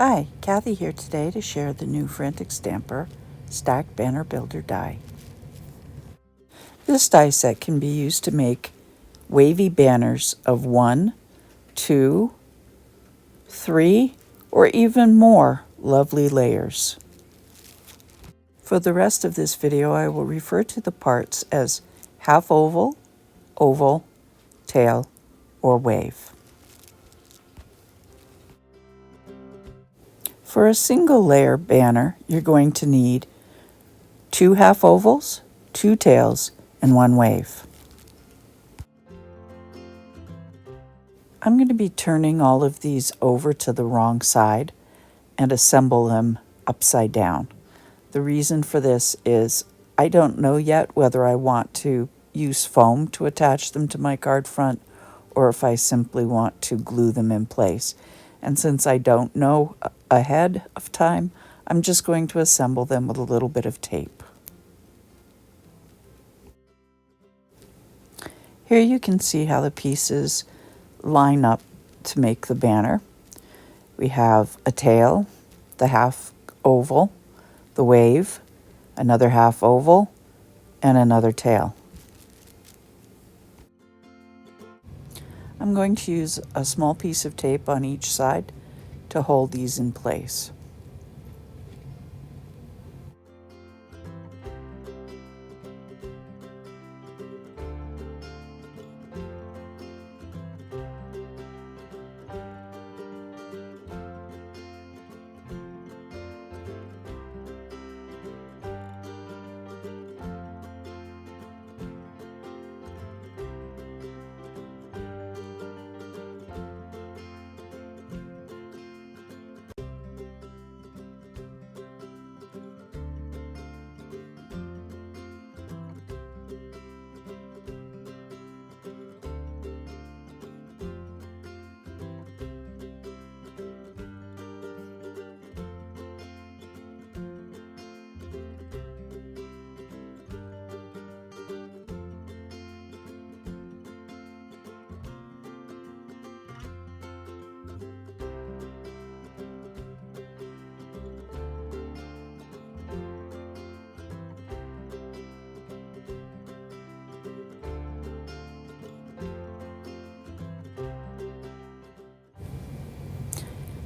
Hi, Kathy here today to share the new Frantic Stamper Stack Banner Builder die. This die set can be used to make wavy banners of 1, 2, 3, or even more lovely layers. For the rest of this video, I will refer to the parts as half oval, oval, tail, or wave. For a single layer banner, you're going to need 2 half ovals, 2 tails, and 1 wave. I'm going to be turning all of these over to the wrong side and assemble them upside down. The reason for this is I don't know yet whether I want to use foam to attach them to my card front or if I simply want to glue them in place. And since I don't know ahead of time, I'm just going to assemble them with a little bit of tape. Here you can see how the pieces line up to make the banner. We have a tail, the half oval, the wave, another half oval, and another tail. I'm going to use a small piece of tape on each side to hold these in place.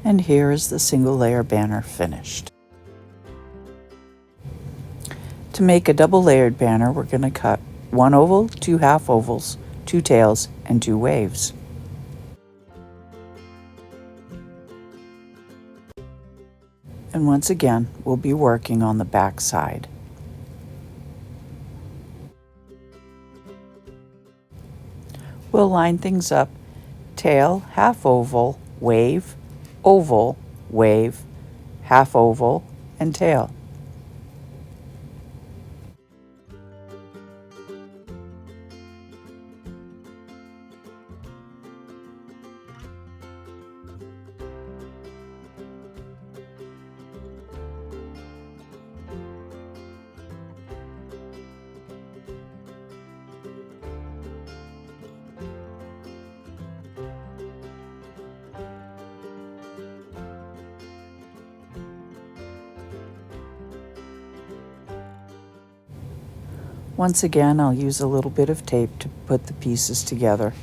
And here is the single layer banner finished. To make a double layered banner, we're going to cut 1 oval, 2 half ovals, 2 tails, and 2 waves. And once again, we'll be working on the back side. We'll line things up: tail, half oval, wave, oval, wave, half oval, and tail. Once again, I'll use a little bit of tape to put the pieces together.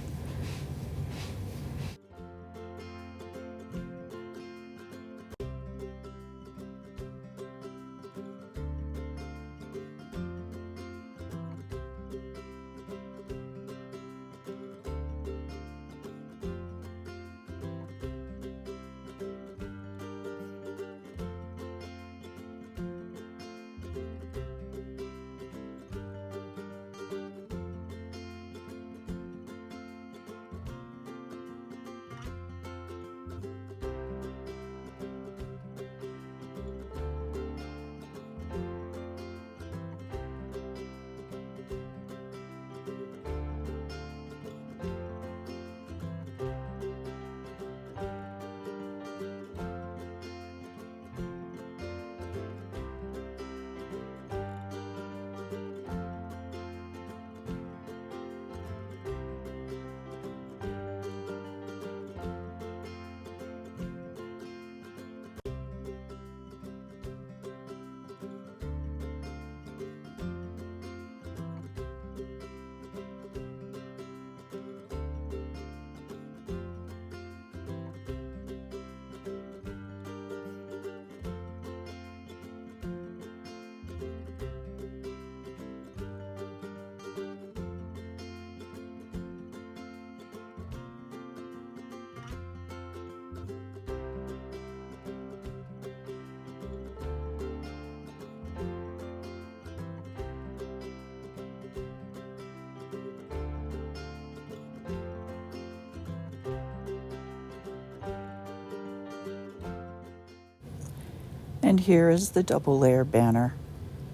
And here is the double layer banner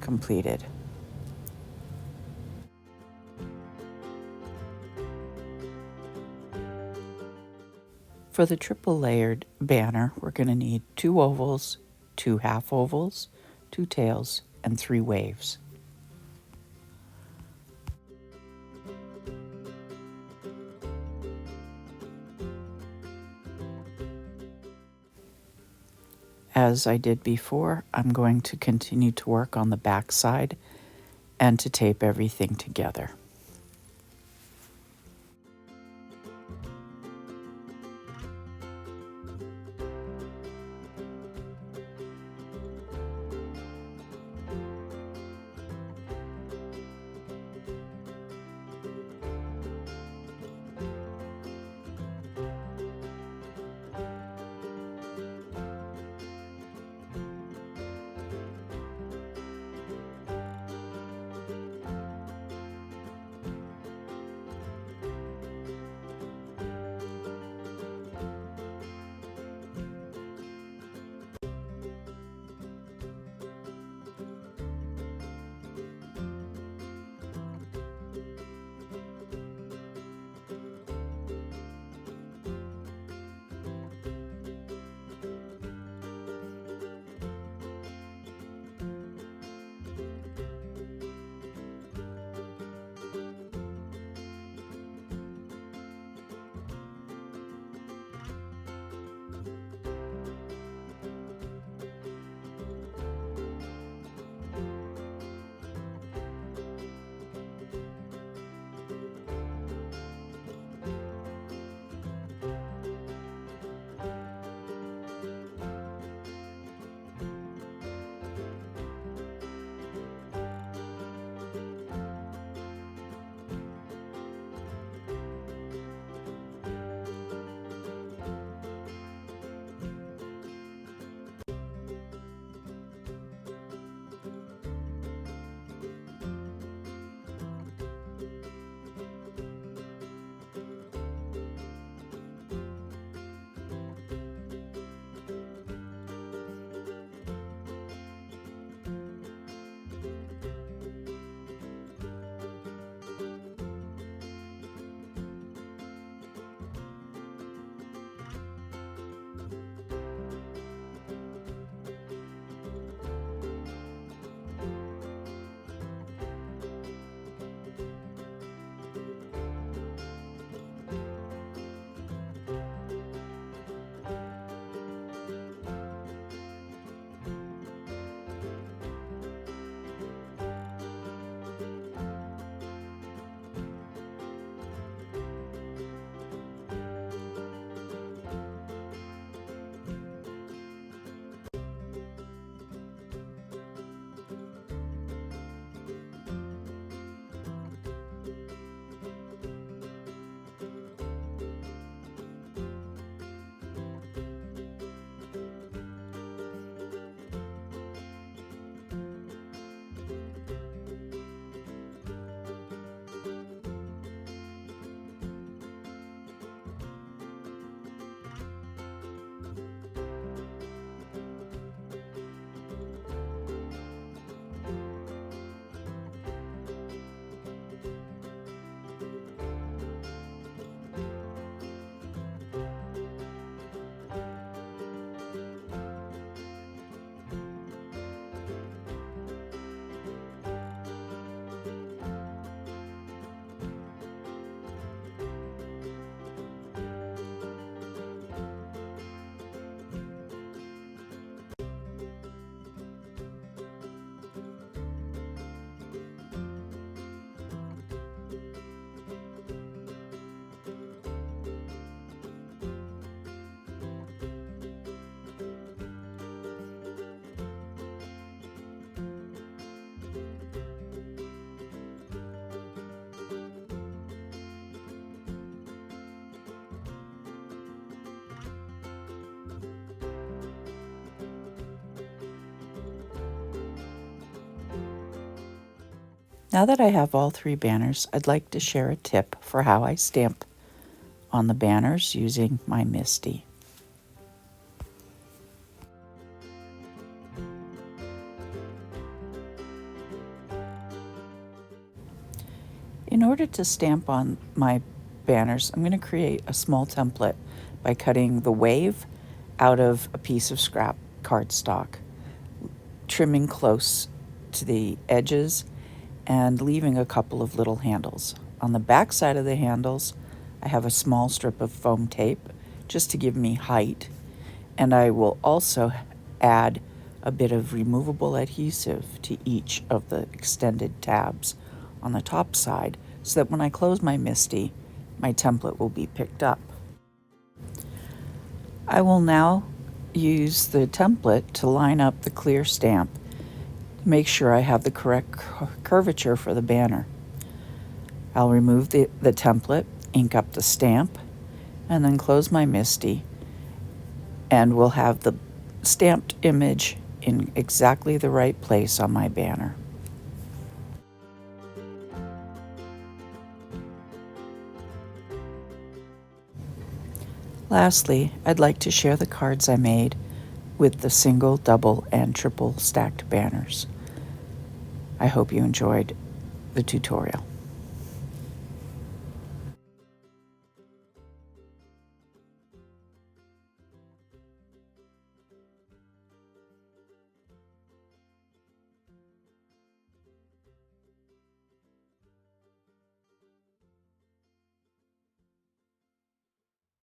completed. For the triple layered banner, we're going to need 2 ovals, 2 half ovals, 2 tails, and 3 waves. As I did before, I'm going to continue to work on the back side and to tape everything together. Now that I have all 3 banners, I'd like to share a tip for how I stamp on the banners using my MISTI. In order to stamp on my banners, I'm going to create a small template by cutting the wave out of a piece of scrap cardstock, trimming close to the edges, and leaving a couple of little handles. On the back side of the handles, I have a small strip of foam tape just to give me height, and I will also add a bit of removable adhesive to each of the extended tabs on the top side so that when I close my MISTI, my template will be picked up. I will now use the template to line up the clear stamp to make sure I have the correct curvature for the banner. I'll remove the template, ink up the stamp, and then close my MISTI, and we'll have the stamped image in exactly the right place on my banner. Lastly, I'd like to share the cards I made with the single, double, and triple stacked banners. I hope you enjoyed the tutorial.